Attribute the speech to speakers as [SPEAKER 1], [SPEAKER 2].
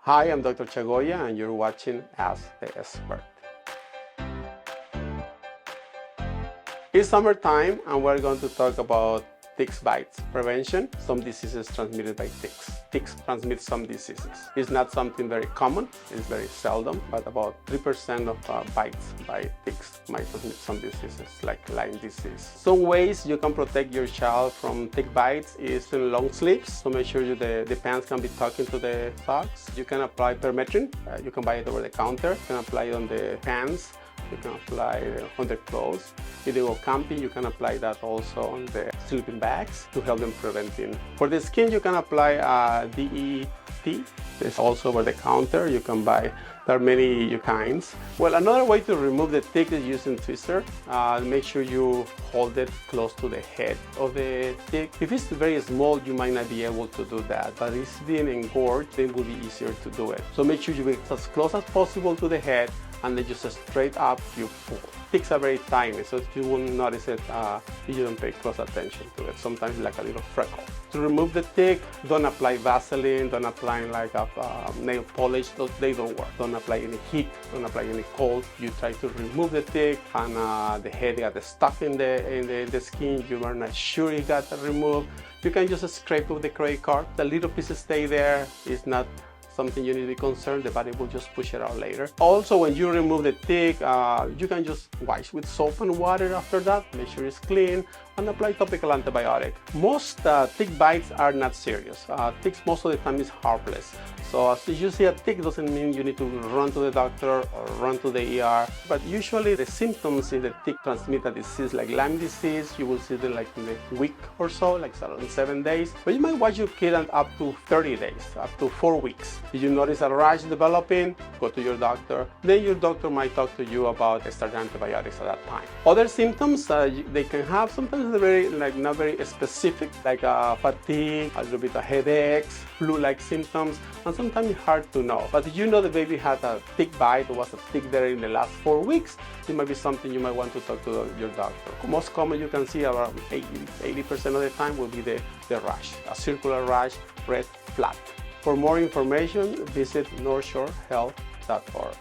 [SPEAKER 1] Hi, I'm Dr. Chagoya and you're watching Ask the Expert. It's summertime and we're going to talk about ticks bites prevention. Some diseases transmitted by ticks. Ticks transmit some diseases. It's not something very common, it's very seldom, but about 3% of bites by ticks might transmit some diseases like Lyme disease. Some ways you can protect your child from tick bites is in long sleeves, so make sure the pants can be tucked into the socks. You can apply permethrin, you can buy it over the counter, you can apply it on the pants, you can apply it on the clothes. If they go camping, you can apply that also on the sleeping bags to help them preventing. For the skin, you can apply DET. It's also over the counter. You can buy, there are many kinds. Well, another way to remove the tick is using twister. Make sure you hold it close to the head of the tick. If it's very small, you might not be able to do that, but if it's being engorged, then it will be easier to do it. So make sure you get as close as possible to the head, and then just straight up you pull. Ticks are very tiny, so you won't notice it if you don't pay close attention to it. Sometimes it's like a little freckle. To remove the tick, don't apply Vaseline, don't apply like a nail polish, they don't work. Don't apply any heat, don't apply any cold. You try to remove the tick and the head got stuck in the skin, you are not sure it got removed. You can just scrape with the credit card. The little pieces stay there, it's not something you need to be concerned, the body will just push it out later. Also, when you remove the tick, you can just wash with soap and water after that, make sure it's clean, and apply topical antibiotic. Most tick bites are not serious. Ticks most of the time is harmless. So as you see a tick doesn't mean you need to run to the doctor or run to the ER, but usually the symptoms in the tick transmit a disease like Lyme disease. You will see them like in a week or so, like 7 days, but you might watch your kid up to 30 days, up to 4 weeks. If you notice a rash developing, go to your doctor. Then your doctor might talk to you about starting antibiotics at that time. Other symptoms they can have, sometimes they're very, not very specific, like fatigue, a little bit of headaches, flu-like symptoms, and sometimes it's hard to know. But if you know the baby had a tick bite or was a tick there in the last 4 weeks, it might be something you might want to talk to your doctor. Most common you can see around 80% of the time will be the rash, a circular rash, red, flat. For more information, visit NorthShoreHealth.org.